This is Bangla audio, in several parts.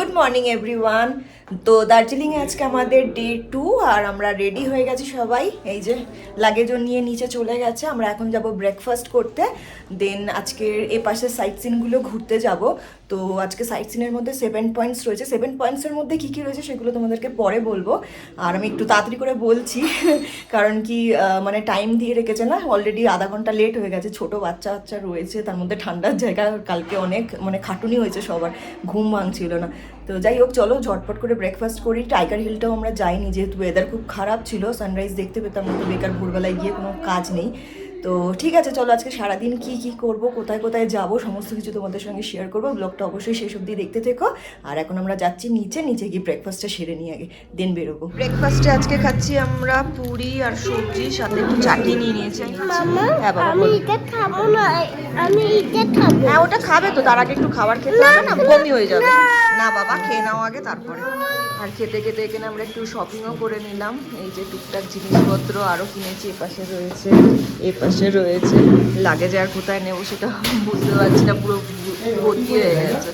Good morning everyone. তো দার্জিলিংয়ে আজকে আমাদের ডে 2 আর আমরা রেডি হয়ে গেছি সবাই। এই যে লাগেজও নিয়ে নিচে চলে গেছে। আমরা এখন যাব ব্রেকফাস্ট করতে, দেন আজকের এ পাশের সাইট সিনগুলো ঘুরতে যাব। তো আজকে সাইট সিনের মধ্যে 7 পয়েন্টস রয়েছে। 7 পয়েন্টসের মধ্যে কী কী রয়েছে সেগুলো তোমাদেরকে পরে বলবো। আর আমি একটু তাড়াতাড়ি করে বলছি কারণ কি মানে টাইম দিয়ে রেখেছে না, অলরেডি আধা ঘন্টা লেট হয়ে গেছে। ছোট বাচ্চা বাচ্চা রয়েছে, তার মধ্যে ঠান্ডার জায়গা, কালকে অনেক মানে খাটুনি হয়েছে, সবার ঘুম ভাঙছিল না। তো যাই হোক, চলো ঝটপট করে ব্রেকফাস্ট করি। টাইগার হিলটাও আমরা যাইনি, যেহেতু ওয়েদার খুব খারাপ ছিল, সানরাইজ দেখতে পেতাম না, তো বেকার ভোরবেলায় গিয়ে কোনো কাজ নেই। তো ঠিক আছে, চলো আজকে সারাদিন কি কি করব, কোথায় কোথায় যাব, সমস্ত কিছু তোমাদের সঙ্গে শেয়ার করবো। ব্লগটা অবশ্যই শেষ অবধি দেখতে থেকো। আর এখন আমরা যাচ্ছি নিচে গিয়ে ব্রেকফাস্টটা সেরে নিয়ে আগে দেন বেরোবো। ব্রেকফাস্টে আজকে খাচ্ছি আমরা পুরি আর সবজি, সাথে একটু চাটনি নিয়ে নিয়েছি। আমি এটা খাবো না, আমি এটা খাবো। হ্যাঁ, ওটা খাবে তো, তার আগে একটু খাবার খেতে হবে না, বমি হয়ে যাবে। না বাবা, খেয়ে নাও আগে, তারপরে। আর খেতে খেতে এখানে আমরা একটু শপিংও করে নিলাম। এই যে টুকটাক জিনিসপত্র আরও কিনেছি, এপাশে রয়েছে, এপাশে রয়েছে। লাগেজ আর কোথায় নেবো সেটা বুঝতে পারছি না, পুরো ভর্তি হয়ে গেছে।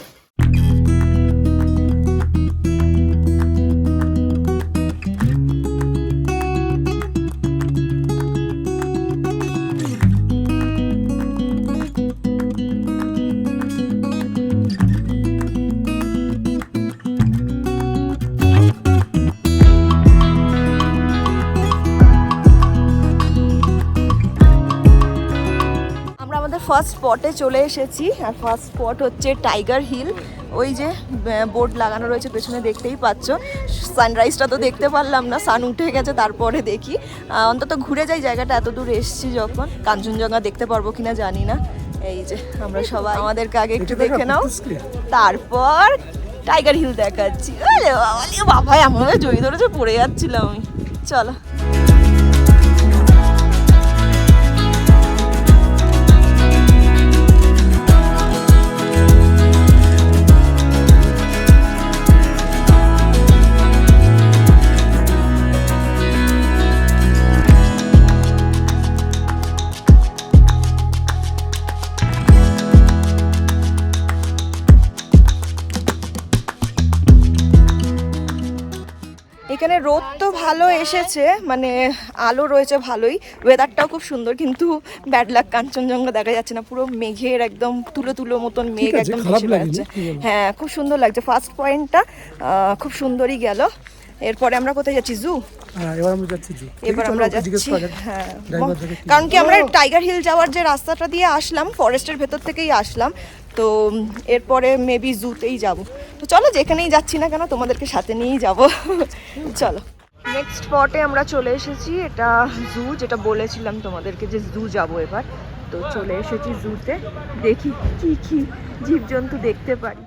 ফার্স্ট স্পটে চলে এসেছি, আর ফার্স্ট স্পট হচ্ছে টাইগার হিল। ওই যে বোর্ড লাগানো রয়েছে পেছনে, দেখতেই পাচ্ছ। সানরাইজটা তো দেখতে পারলাম না, সান উঠে গেছে, তারপরে দেখি। অন্তত ঘুরে যাই জায়গাটা, এত দূর এসেছি যখন। কাঞ্চনজঙ্ঘা দেখতে পারবো কিনা জানি না। এই যে আমরা সবাই, আমাদেরকে আগে একটু দেখে নাও, তারপর টাইগার হিল দেখাচ্ছি। বাবা, এমনভাবে জড়িয়ে ধরেছে, পড়ে যাচ্ছিলাম আমি। চলো। এখানে রোদ তো ভালো এসেছে, মানে আলো রয়েছে ভালোই, ওয়েদারটাও খুব সুন্দর, কিন্তু ব্যাড লাক, কাঞ্চনজঙ্ঘা দেখা যাচ্ছে না। পুরো মেঘের একদম তুলো তুলো মতন মেঘ একদম ভেসে বেড়াচ্ছে। হ্যাঁ, খুব সুন্দর লাগছে। ফার্স্ট পয়েন্টটা খুব সুন্দরই গেল। এরপরে আমরা কোথায় যাচ্ছি? জু। এবার আমরা যাচ্ছি, হ্যাঁ, কারণ কি আমরা টাইগার হিল যাওয়ার যে রাস্তাটা দিয়ে আসলাম, ফরেস্টের ভেতর থেকেই আসলাম, তো এরপরে মেবি জুতেই যাব। তো চলো, যেখানেই যাচ্ছি না কেন তোমাদেরকে সাথে নিয়েই যাব। চলো, নেক্সট স্পটে আমরা চলে এসেছি। এটা জু, যেটা বলেছিলাম তোমাদেরকে যে জু যাব এবার। তো চলে এসেছি জুতে, দেখি কি কি জীবজন্তু দেখতে পারি।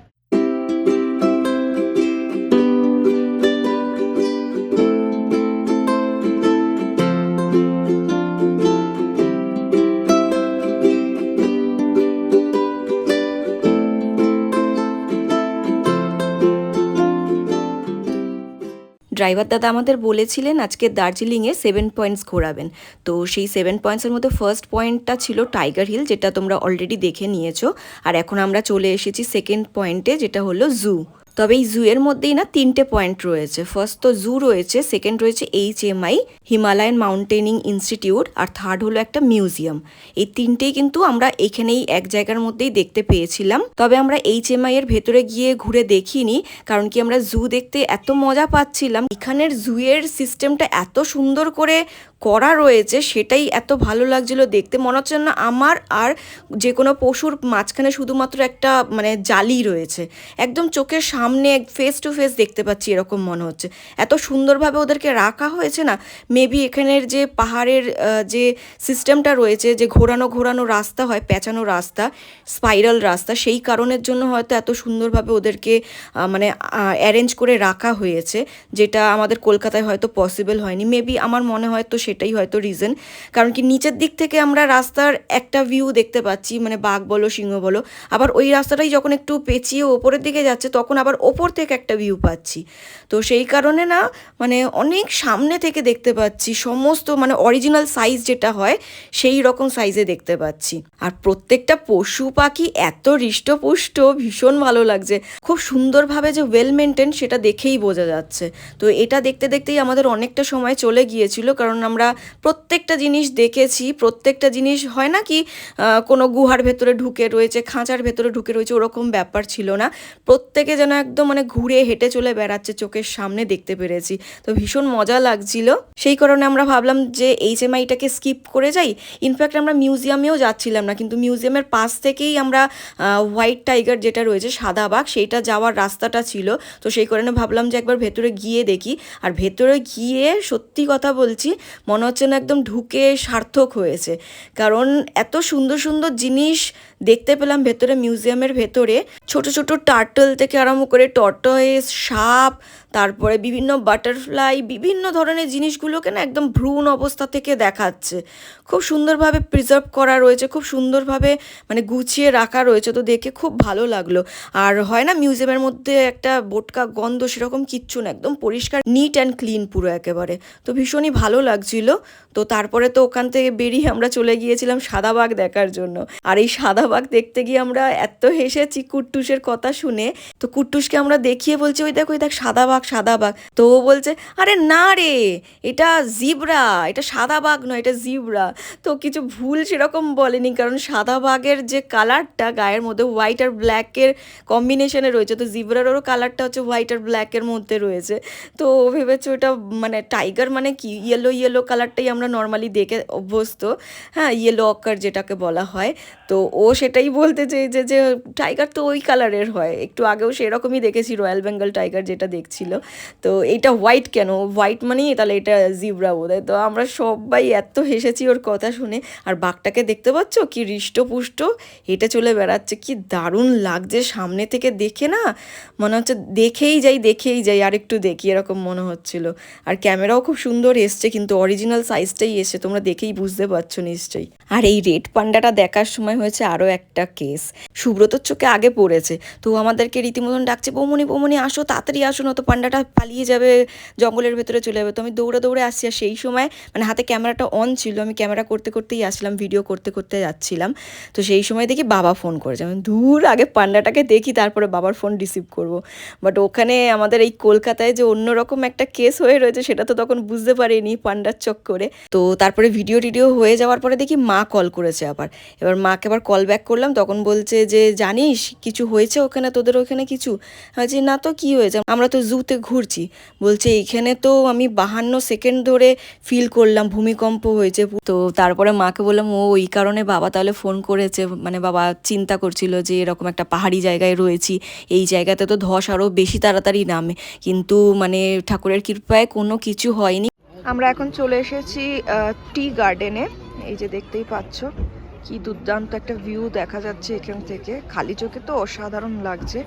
ড্রাইভার দাদা আমাদের বলেছিলেন আজকে দার্জিলিংয়ে 7 পয়েন্টস ঘোরাবেন। তো সেই 7 পয়েন্টসের মধ্যে ফার্স্ট পয়েন্টটা ছিল টাইগার হিল, যেটা তোমরা অলরেডি দেখে নিয়েছো। আর এখন আমরা চলে এসেছি সেকেন্ড পয়েন্টে, যেটা হলো জু। তবে এই জু এর মধ্যেই না 3টে পয়েন্ট রয়েছে। ফার্স্ট তো জু রয়েছে, সেকেন্ড রয়েছে HMI, হিমালয়ান মাউন্টেনিং ইনস্টিটিউট, আর থার্ড হলো একটা মিউজিয়াম। এই তিনটেই কিন্তু আমরা এখানেই এক জায়গার মধ্যেই দেখতে পেয়েছিলাম। তবে আমরা HMI এর ভেতরে গিয়ে ঘুরে দেখিনি, কারণ কি আমরা জু দেখতে এত মজা পাচ্ছিলাম। এখানের জু এর সিস্টেমটা এত সুন্দর করে করা রয়েছে, সেটাই এত ভালো লাগছিল দেখতে। মনে হচ্ছে না আমার আর যে কোনো পশুর মাঝখানে শুধুমাত্র একটা মানে জালি রয়েছে, একদম চোখের সামনে ফেস টু ফেস দেখতে পাচ্ছি, এরকম মনে হচ্ছে। এত সুন্দরভাবে ওদেরকে রাখা হয়েছে না। মেবি এখানের যে পাহাড়ের যে সিস্টেমটা রয়েছে, যে ঘোরানো ঘোরানো রাস্তা হয়, পেঁচানো রাস্তা, স্পাইরাল রাস্তা, সেই কারণের জন্য হয়তো এত সুন্দরভাবে ওদেরকে মানে অ্যারেঞ্জ করে রাখা হয়েছে, যেটা আমাদের কলকাতায় হয়তো পসিবল হয়নি। মেবি আমার মনে হয় তো সেটাই হয়তো রিজন। কারণ কি নিচের দিক থেকে আমরা রাস্তার একটা ভিউ দেখতে পাচ্ছি, মানে বাঘ বলো সিংহ বলো, আবার ওই রাস্তাটাই যখন একটু পেঁচিয়ে ওপরের দিকে যাচ্ছে তখন আবার ওপর থেকে একটা ভিউ পাচ্ছি। তো সেই কারণে না মানে অনেক সামনে থেকে দেখতে পাচ্ছি, সমস্ত মানে অরিজিনাল সাইজ যেটা হয় সেই রকম সাইজে দেখতে পাচ্ছি। আর প্রত্যেকটা পশু পাখি এত হৃষ্টপুষ্ট, ভীষণ ভালো লাগছে, খুব সুন্দরভাবে যে ওয়েল মেনটেন সেটা দেখেই বোঝা যাচ্ছে। তো এটা দেখতে দেখতেই আমাদের অনেকটা সময় চলে গিয়েছিল, কারণ আমরা প্রত্যেকটা জিনিস দেখেছি। প্রত্যেকটা জিনিস হয় না কি কোনো গুহার ভেতরে ঢুকে রয়েছে, খাঁচার ভেতরে ঢুকে রয়েছে, ওরকম ব্যাপার ছিল না। প্রত্যেকে যেন একদম মানে ঘুরে হেঁটে চলে বেড়াচ্ছে, চোখের সামনে দেখতে পেরেছি। তো ভীষণ মজা লাগছিল। সেই কারণে আমরা ভাবলাম যে HMIটাকে স্কিপ করে যাই। ইনফ্যাক্ট আমরা মিউজিয়ামেও যাচ্ছিলাম না, কিন্তু মিউজিয়ামের পাশ থেকেই আমরা হোয়াইট টাইগার যেটা রয়েছে, সাদা বাঘ, সেইটা যাওয়ার রাস্তাটা ছিল। তো সেই কারণে ভাবলাম যে একবার ভেতরে গিয়ে দেখি। আর ভেতরে গিয়ে সত্যি কথা বলছি, মনে হচ্ছে না একদম ঢুকে সার্থক হয়েছে, কারণ এত সুন্দর সুন্দর জিনিস দেখতে পেলাম ভেতরে, মিউজিয়ামের ভেতরে। ছোট ছোট টার্টল থেকে আরম্ভ করে টর্টয়েস, সাপ, তারপরে বিভিন্ন বাটারফ্লাই, বিভিন্ন ধরনের জিনিসগুলোকে না একদম ভ্রূণ অবস্থা থেকে দেখাচ্ছে। খুব সুন্দরভাবে প্রিজার্ভ করা রয়েছে, খুব সুন্দরভাবে মানে গুছিয়ে রাখা রয়েছে। তো দেখে খুব ভালো লাগলো। আর হয় না মিউজিয়ামের মধ্যে একটা বোটকা গন্ধ, সেরকম কিচ্ছু না, একদম পরিষ্কার, নিট অ্যান্ড ক্লিন পুরো একেবারে। তো ভীষণই ভালো লাগছিল। তো তারপরে তো ওখান থেকে বেরিয়ে আমরা চলে গিয়েছিলাম সাদা বাঘ দেখার জন্য। আর এই সাদা বাঘ দেখতে গিয়ে আমরা এত হেসেছি কুট্টুসের কথা শুনে। তো কুট্টুসকে আমরা দেখিয়ে বলছি, ওই দেখ সাদা বাঘ, সাদা বাঘ। তো ও বলছে, আরে না রে, এটা জিব্রা, এটা সাদা বাঘ নয়, এটা জিব্রা। তো কিছু ভুল সেরকম বলেনি, কারণ সাদা বাঘের যে কালারটা গায়ের মধ্যে হোয়াইট আর ব্ল্যাকের কম্বিনেশনে রয়েছে, তো জিব্রারও কালারটা হচ্ছে হোয়াইট আর ব্ল্যাকের মধ্যে রয়েছে। তো ও ভেবেছে ওটা মানে টাইগার মানে কি ইয়েলো ইয়েলো কালারটাই আমরা নর্মালি দেখে অভ্যস্ত, হ্যাঁ, ইয়েলো অকার যেটাকে বলা হয়। তো ও সেটাই বলতে চেয়েছে যে টাইগার তো ওই কালারের হয়, একটু আগেও সেরকমই দেখেছি রয়্যাল বেঙ্গল টাইগার যেটা দেখছিল। তো এটা হোয়াইট কেন, হোয়াইট মানেই তাহলে এটা জিব্রা বোধহয়। তো আমরা সবাই এত হেসেছি ওর কথা শুনে। আর বাঘটাকে দেখতে পাচ্ছ কি হৃষ্টপুষ্ট হেঁটে চলে বেড়াচ্ছে, কি দারুণ লাগছে সামনে থেকে দেখে, না মনে হচ্ছে দেখেই যাই আর একটু দেখি এরকম মনে হচ্ছিল। আর ক্যামেরাও খুব সুন্দর এসছে, কিন্তু অরিজিনাল সাইজটাই এসছে, তোমরা দেখেই বুঝতে পারছো নিশ্চয়ই। আর এই রেড পান্ডাটা দেখার সময় হয়েছে আরও একটা কেস, সুব্রতর চোখে আগে পড়েছে। তো আমাদেরকে রীতিমতন ডাকছে, বৌমনি বৌমনি আসো, তাড়াতাড়ি আসো, না তো পান্ডাটা পালিয়ে যাবে, জঙ্গলের ভেতরে চলে যাবে। তো আমি দৌড়ে দৌড়ে আসছি। আর সেই সময় মানে হাতে ক্যামেরাটা অন ছিল, আমি ক্যামেরা করতে করতেই আসলাম, ভিডিও করতে করতে যাচ্ছিলাম। তো সেই সময় দেখি বাবা ফোন করেছে। আমি দূর আগে পান্ডাটাকে দেখি, তারপরে বাবার ফোন রিসিভ করব। বাট ওখানে আমাদের এই কলকাতায় যে অন্যরকম একটা কেস হয়ে রয়েছে সেটা তো তখন বুঝতে পারিনি পান্ডার চোখ করে। তো তারপরে ভিডিও টিডিও হয়ে যাওয়ার পরে দেখি মা কল করেছে আবার। এবার মাকে আবার কল ব্যাক করলাম, তখন বলছে যে জানিস কিছু হয়েছে ওখানে, তোদের ওখানে কিছু? যে না তো কি হয়েছে, আমরা তো জুতে ঘুরছি। বলছে এইখানে তো আমি 52 সেকেন্ড ধরে ফিল করলাম ভূমিকম্প হয়েছে। তো তারপরে মাকে বললাম ও ওই কারণে বাবা তাহলে ফোন করেছে, মানে বাবা চিন্তা করছিল যে এরকম একটা পাহাড়ি জায়গায় রয়েছি, এই জায়গাতে তো ধস আরও বেশি তাড়াতাড়ি নামে, কিন্তু মানে ঠাকুরের কৃপায় কোনো কিছু হয়নি। আমরা এখন চলে এসেছি টি গার্ডেনে। এই যে দেখতেই পাচ্ছ কি দুর্দান্ত একটা ভিউ দেখা যাচ্ছে এখান থেকে, খালি চোখে তো অসাধারণ লাগছে,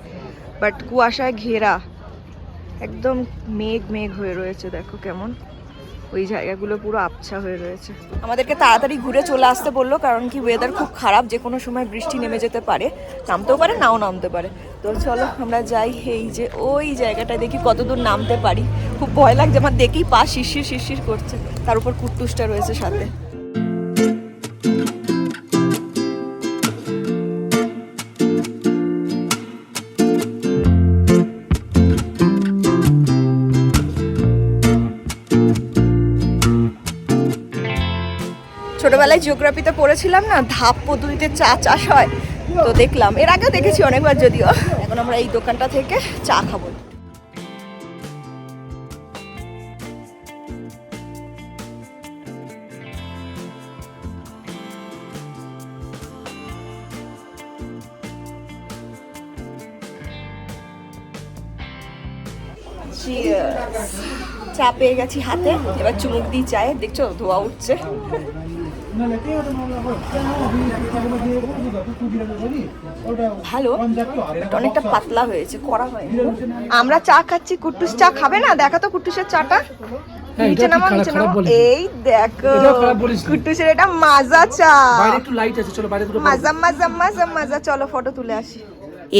বাট কুয়াশায় ঘেরা, একদম মেঘ মেঘ হয়ে রয়েছে, দেখো কেমন ওই জায়গাগুলো পুরো আবছা হয়ে রয়েছে। আমাদেরকে তাড়াতাড়ি ঘুরে চলে আসতে বললো, কারণ কি ওয়েদার খুব খারাপ, যে কোনো সময় বৃষ্টি নেমে যেতে পারে, নামতেও পারে নাও নামতে পারে। তো চলো আমরা যাই, এই যে ওই জায়গাটায় দেখি কতদূর নামতে পারি। খুব ভয় লাগছে আমার, দেখেই পা শিরশির শিরশির করছে, তার উপর কুট্টুসটা রয়েছে সাথে। ছোটবেলায় জিওগ্রাফিতে পড়েছিলাম না, ধাপ পদ্ধতিতে চা চাষ হয়, তো দেখলাম, এর আগেও দেখেছি অনেকবার যদিও। এখন আমরা এই দোকানটা থেকে চা খাবো। চা পেয়ে গেছি হাতে, এবার চুমুক দিই চায়ে, দেখছো ধোয়া উঠছে। ভালো, অনেকটা পাতলা হয়েছে, করা হয়নি। আমরা চা খাচ্ছি, কুট্টুস চা খাবে না? দেখা তো কুট্টুসের চাটা। হ্যাঁ, নিচে এটা নামো ঠিক নিচে খারাপ নামো। বলিনি। এই দেখো এটাও খারাপ বলিসনি। কুট্টুসের এটা মাজা চা। বাইরে একটু লাইট আছে, চলো বাইরে দুটো মাজা মাজা মাজা মাজা, চলো ফটো তুলে আসি।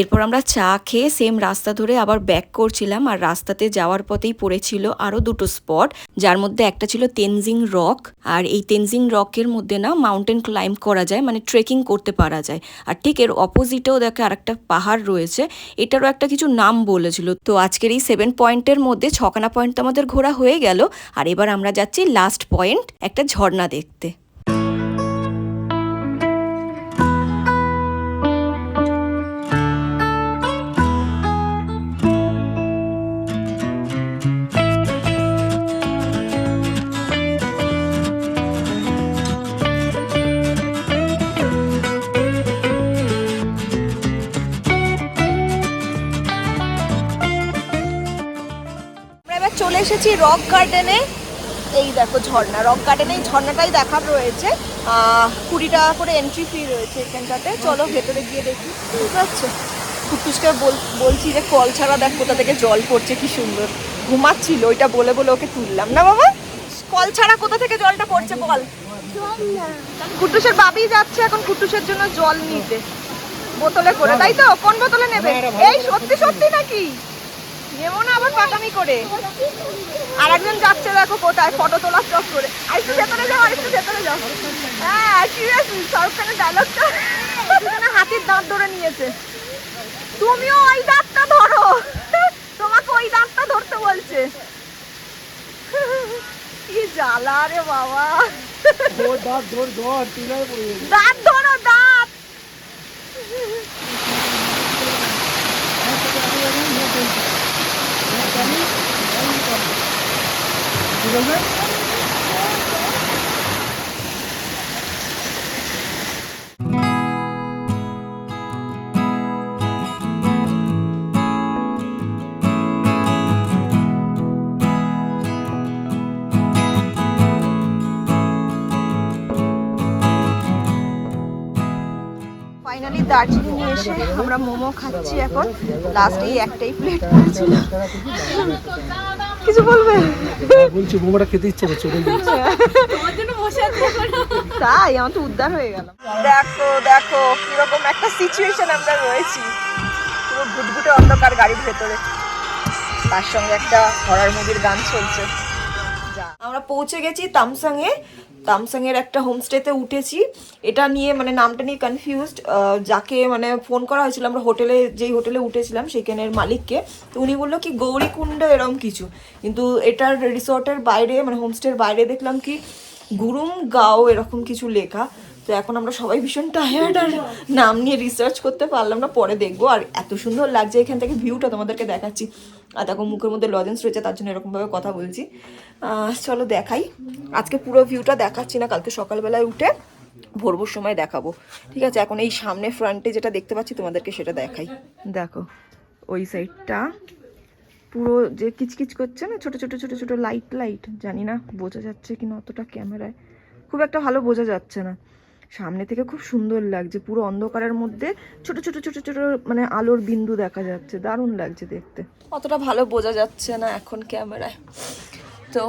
এরপর আমরা চা খেয়ে সেম রাস্তা ধরে আবার ব্যাক করছিলাম, আর রাস্তাতে যাওয়ার পথেই পড়েছিল আরও দুটো স্পট, যার মধ্যে একটা ছিল তেনজিং রক। আর এই তেনজিং রকের মধ্যে না মাউন্টেন ক্লাইম্ব করা যায়, মানে ট্রেকিং করতে পারা যায়। আর ঠিক এর অপোজিটেও দেখে আরেকটা পাহাড় রয়েছে, এটারও একটা কিছু নাম বলেছিল। তো আজকের এই 7 পয়েন্টের মধ্যে 6খানা পয়েন্ট তো আমাদের ঘোরা হয়ে গেল, আর এবার আমরা যাচ্ছি লাস্ট পয়েন্ট, একটা ঝর্ণা দেখতে। এবার চলে এসেছি রক গার্ডেনে। এই দেখো ঝর্ণা, রক গার্ডেনে এই ঝর্ণাটাই দেখার রয়েছে। 20 টাকা করে এন্ট্রি ফি রয়েছে এখানটাতে। চলো ভেতরে গিয়ে দেখি। বুঝতে পারছো, কুট্টুসকে বলছি যে কল ছাড়া দেখ কোথা থেকে জল পড়ছে, কি সুন্দর। ঘুমাচ্ছিল, ওইটা বলে বলে ওকে তুললাম না। বাবা কল ছাড়া কোথা থেকে জলটা পড়ছে বল। কুট্টুসের বাবি যাচ্ছে এখন কুট্টুসের জন্য জল নিতে, বোতলে করে, তাই তো? কোন বোতলে নেবে? এই সত্যি সত্যি নাকি? নেবো না আবার পাকামি করে। আর একজন যাচ্ছে দেখো কোথায়, ফটো তোলার চক করে। আরেকটু ভেতরে যাও, আরেকটু ভেতরে যাও। হ্যাঁ সিরিয়াসলি শাহরুখ খানের ডায়লগটা হাতির দাঁত ধরে নিয়েছে। তুমিও ওই দাঁতটা ধরো, তোমাকে ওই দাঁতটা ধরতে বলছে। কি জ্বালা রে বাবা। দাঁত ধর ধর, টিলায় পড়ে যাবে। দাঁত ধরো, দাঁত। কি বলবে? ফাইনালি দার্জিলিং এসে আমরা মোমো খাচ্ছি এখন। লাস্ট এই একটাই প্লেট পড়েছিল। কিছু বলবে? বলছি মোমোটা খেতে ইচ্ছে করছে, ওটাই বলছি। তাই আমার তো উদ্ধার হয়ে গেল। দেখো দেখো কিরকম একটা সিচুয়েশন আমরা রয়েছি, পুরো ঘুটঘুটে অন্ধকার গাড়ির ভেতরে, তার সঙ্গে একটা হরর মুভির গান চলছে। আমরা পৌঁছে গেছি তামসাংয়ে। তামসাংয়ের একটা হোমস্টেতে উঠেছি। এটা নিয়ে মানে নামটা নিয়ে কনফিউজড। যাকে মানে ফোন করা হয়েছিল, আমরা হোটেলে যেই হোটেলে উঠেছিলাম সেখানের মালিককে, তো উনি বললো কি গৌরীকুণ্ড এরকম কিছু, কিন্তু এটার রিসর্টের বাইরে মানে হোমস্টের বাইরে দেখলাম কি গুরুম গাঁও এরকম কিছু লেখা। তো এখন আমরা সবাই ভীষণ টায়ার্ড, আর নাম নিয়ে রিসার্চ করতে পারলাম না, পরে দেখবো। আর এত সুন্দর লাগছে এখান থেকে ভিউটা, তোমাদেরকে দেখাচ্ছি। আর দেখো মুখের মধ্যে লজেন্স রয়েছে, তার জন্য এরকমভাবে কথা বলছি। চলো দেখাই। আজকে পুরো ভিউটা দেখাচ্ছি না, কালকে সকালবেলায় উঠে ভোরভোর সময় দেখাবো, ঠিক আছে? এখন এই সামনে ফ্রন্টে যেটা দেখতে পাচ্ছি তোমাদেরকে সেটা দেখাই। দেখো ওই সাইডটা পুরো যে কিচকিচ করছে না, ছোট ছোট ছোট ছোট লাইট লাইট, জানি না বোঝা যাচ্ছে কিনা, অতটা ক্যামেরায় খুব একটা ভালো বোঝা যাচ্ছে না। সামনে থেকে খুব সুন্দর লাগছে, পুরো অন্ধকারের মধ্যে ছোট ছোট ছোট ছোট মানে আলোর বিন্দু দেখা যাচ্ছে, দারুণ লাগছে দেখতে। অতটা ভালো বোঝা যাচ্ছে না এখন ক্যামেরায়। তো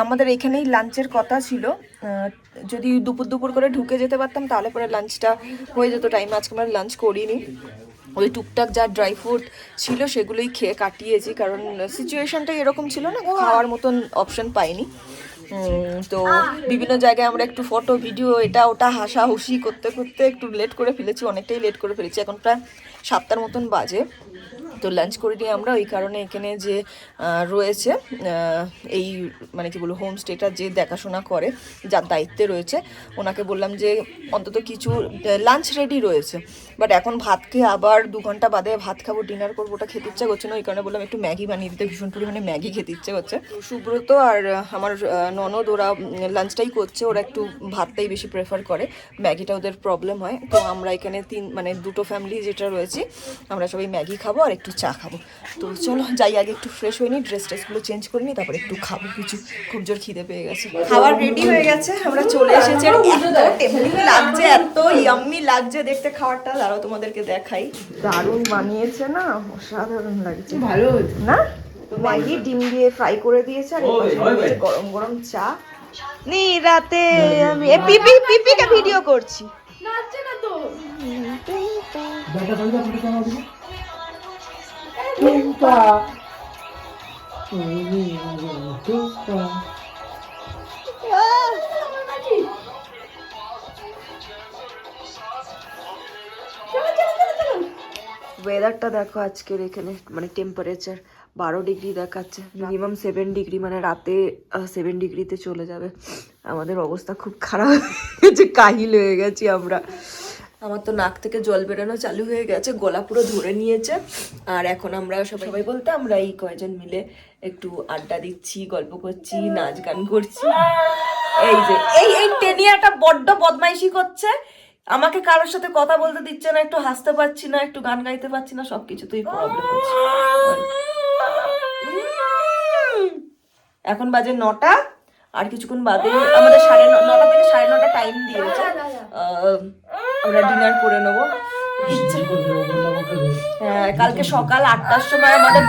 আমাদের এখানেই লাঞ্চের কথা ছিল। যদি দুপুর দুপুর করে ঢুকে যেতে পারতাম তাহলে পরে লাঞ্চটা হয়ে যেত টাইমে। আজকে আমরা লাঞ্চ করিনি, ওই টুকটাক যা ড্রাই ফ্রুট ছিল সেগুলোই খেয়ে কাটিয়েছি, কারণ সিচুয়েশনটাই এরকম ছিল না, খাওয়ার মতন অপশন পাইনি। তো বিভিন্ন জায়গায় আমরা একটু ফটো ভিডিও এটা ওটা হাসাহুসি করতে করতে একটু লেট করে ফেলেছি, অনেকটাই লেট করে ফেলেছি। এখন প্রায় 7টার মতন বাজে। তো লাঞ্চ করে নিয়ে আমরা ওই কারণে এখানে যে রয়েছে এই মানে কি বলবো হোমস্টেটা যে দেখাশোনা করে, যার দায়িত্বে রয়েছে, ওনাকে বললাম যে অন্তত কিছু লাঞ্চ রেডি রয়েছে, বাট এখন ভাত খেয়ে আবার 2 ঘন্টা বাদে ভাত খাবো, ডিনার করবো, ওটা খেতে ইচ্ছা করছে না। ওই কারণে বললাম একটু ম্যাগি বানিয়ে দিতে, ভীষণ পরিমাণে ম্যাগি খেতে ইচ্ছে করছে। সুব্রত আর আমার ননদ ওরা লাঞ্চটাই করছে, ওরা একটু ভাতটাই বেশি প্রেফার করে, ম্যাগিটা ওদের প্রবলেম হয়। তো আমরা এখানে 2 ফ্যামিলি যেটা রয়েছি, আমরা সবাই ম্যাগি খাবো আর একটু চা খাবো। তো চলো যাই, আগে একটু ফ্রেশ হয়ে নিই, ড্রেসগুলো চেঞ্জ করে নিই, তারপরে একটু খাবো কিছু, খুব জোর খিদে পেয়ে গেছে। খাবার রেডি হয়ে গেছে, আমরা চলে এসেছি। আর এত টেম্পটিং লাগছে, এত ইয়াম্মি লাগছে দেখতে খাবারটা, দাঁড়াও তোমাদেরকে দেখাই। দারুণ বানিয়েছে না, অসাধারণ লাগছে, ভালো না? তো ম্যাগি ডিম দিয়ে ফ্রাই করে দিয়েছে আর এই পাশে রয়েছে গরম গরম চা। নি রাতে আমি পিপিকে ভিডিও করছি। ওয়েদারটা দেখো আজকের এখানে মানে টেম্পারেচার 12 ডিগ্রি দেখাচ্ছে, মিনিমাম 7 ডিগ্রি, মানে রাতে 7 ডিগ্রিতে চলে যাবে। আমাদের অবস্থা খুব খারাপ হয়েছে, কাহিল হয়ে গেছি আমরা। আমার তো নাক থেকে জল বেরোনো চালু হয়ে গেছে, গলা পুরো ধরে নিয়েছে। আর এখন আমরা সবাই বলতে আমরা এই কয়জন মিলে একটু আড্ডা দিচ্ছি, গল্প করছি, নাচ গান করছি। এই যে এই টেনিয়াটা বড্ড বদমাইশি করছে, আমাকে কারোর সাথে কথা বলতে দিচ্ছে না, একটু হাসতে পারছি না, একটু গান গাইতে পারছি না, সবকিছুতেই প্রবলেম হচ্ছে। এখন বাজে 9টা, আর কিছুক্ষণ বাদে আমাদের 9:30 থেকে 9:30 টাইম দিয়েছে, আমরা ডিনার করে নেবো। হ্যাঁ, কালকে সকাল 8টার সময় আমাদের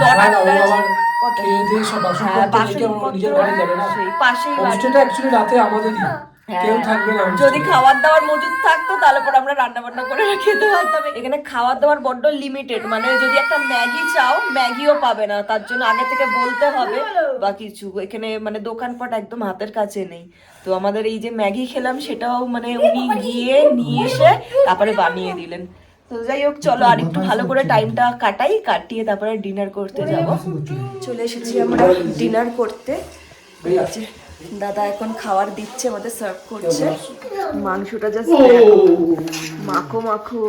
যদি খাবার দাবার মজুদ থাকতো তাহলে পরে আমরা রান্না বান্না করে খেতে পারতাম। এখানে খাবার দাবার বড্ড লিমিটেড, মানে যদি একটা ম্যাগি চাও ম্যাগিও পাবে না, তার জন্য আগে থেকে বলতে হবে বা কিছু। এখানে মানে দোকানপাট একদম হাতের কাছে নেই। তো আমাদের এই যে ম্যাগি খেলাম সেটাও মানে উনি গিয়ে নিয়ে এসে তারপরে বানিয়ে দিলেন। তো যাই হোক, চলো আর একটু ভালো করে টাইমটা কাটিয়ে তারপরে ডিনার করতে যাব। চলে এসেছি আমরা ডিনার করতে। দাদা এখন খাবার দিচ্ছে, আমাদের সার্ভ করছে। মাংসটা জাস্ট মাখো মাখো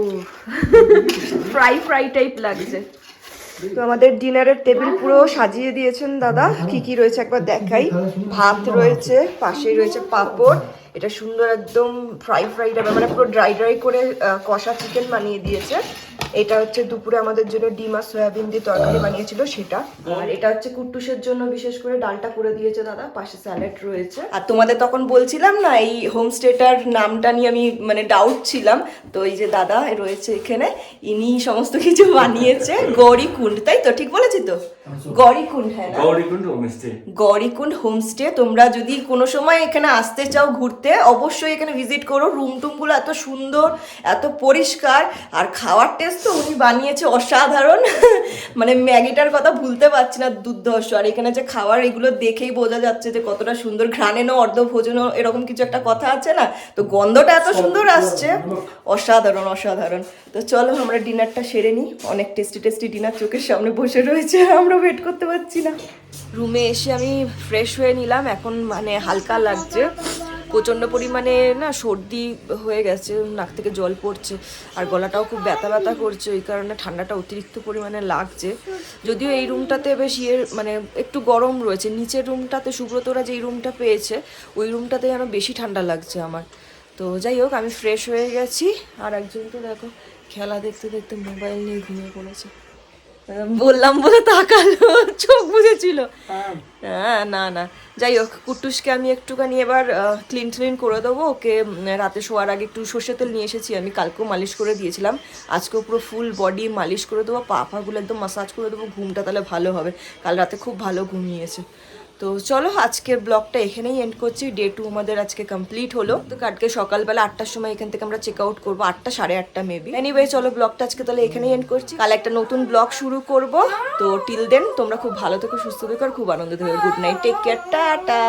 ফ্রাই টাইপ লাগছে। তো আমাদের ডিনারের টেবিল পুরো সাজিয়ে দিয়েছেন দাদা। কি কি রয়েছে একবার দেখাই। ভাত রয়েছে, পাশেই রয়েছে পাঁপড়, এটা সুন্দর একদম ফ্রাই টাইপের, মানে পুরো ড্রাই করে কষা চিকেন বানিয়ে দিয়েছে। এটা হচ্ছে দুপুরে আমাদের জন্য ডিম আর সয়াবিন দিয়ে তরকারি বানিয়েছিল সেটা। আর এটা হচ্ছে কুট্টুসের জন্য বিশেষ করে ডালটা করে দিয়েছে দাদা, পাশে স্যালাড রয়েছে। আর তোমাদের তখন বলছিলাম না এই হোমস্টেটার নামটা নিয়ে আমি মানে ডাউট ছিলাম, তো এই যে দাদা রয়েছে এখানে, ইনি সমস্ত কিছু বানিয়েছে। গৌরীকুণ্ড, তাই তো ঠিক বলেছি তো? গৌরীকুণ্ড, হ্যাঁ, গৌরীকুণ্ড হোমস্টে। তোমরা যদি কোনো সময় এখানে আসতে চাও ঘুরতে, অবশ্যই এখানে ভিজিট করো। রুমটুমগুলো এত সুন্দর, এত পরিষ্কার, আর খাওয়ার টেস্ট তো উনি বানিয়েছে অসাধারণ। মানে ম্যাগিটার কথা ভুলতে পারছি না, দুর্ধর্ষ। আর এখানে যে খাবার, এগুলো দেখেই বোঝা যাচ্ছে যে কতটা সুন্দর। ঘ্রাণেনও অর্ধভোজনও এরকম কিছু একটা কথা আছে না, তো গন্ধটা এত সুন্দর আসছে, অসাধারণ। তো চলো আমরা ডিনারটা সেরে নিই। অনেক টেস্টি ডিনার চোখের সামনে বসে রয়েছে, আমরা ওয়েট করতে পারছি না। রুমে এসে আমি ফ্রেশ হয়ে নিলাম, এখন মানে হালকা লাগছে। প্রচণ্ড পরিমাণে না সর্দি হয়ে গেছে, নাক থেকে জল পড়ছে, আর গলাটাও খুব ব্যথা করছে, ওই কারণে ঠান্ডাটা অতিরিক্ত পরিমাণে লাগছে। যদিও এই রুমটাতে বেশ মানে একটু গরম রয়েছে, নিচের রুমটাতে সুব্রতরা যেই রুমটা পেয়েছে ওই রুমটাতে যেন বেশি ঠান্ডা লাগছে আমার। তো যাই হোক, আমি ফ্রেশ হয়ে গেছি। আর একজন তো দেখো খেলা দেখতে মোবাইল নিয়ে ঘুমিয়ে পড়েছে। বললাম বলে তাকালো, চোখ বুঝেছিল। হ্যাঁ, না, যাই হোক, কুট্টুসকে আমি একটুখানি এবার ক্লিন করে দেবো। ওকে রাতে শোয়ার আগে একটু সর্ষের তেল নিয়ে এসেছি আমি, কালকেও মালিশ করে দিয়েছিলাম, আজকেও পুরো ফুল বডি মালিশ করে দেবো, পাগুলো একদম মাসাজ করে দেবো, ঘুমটা তাহলে ভালো হবে। কাল রাতে খুব ভালো ঘুমিয়েছে। তো চলো আজকের ব্লগটা এখানেই এন্ড করছি। ডে 2 আমাদের আজকে কমপ্লিট হলো। তো কালকে সকালবেলা 8টার সময় এখান থেকে আমরা চেক আউট করবো, 8টা 8:30 মেবি। এনিওয়ে চলো ব্লগটা আজকে তাহলে এখানেই এন্ড করছি, কাল একটা নতুন ব্লগ শুরু করব। তো টিল দেন তোমরা খুব ভালো থেকো, সুস্থ থেকো, আর খুব আনন্দ থেকো। Good night, take care, tata.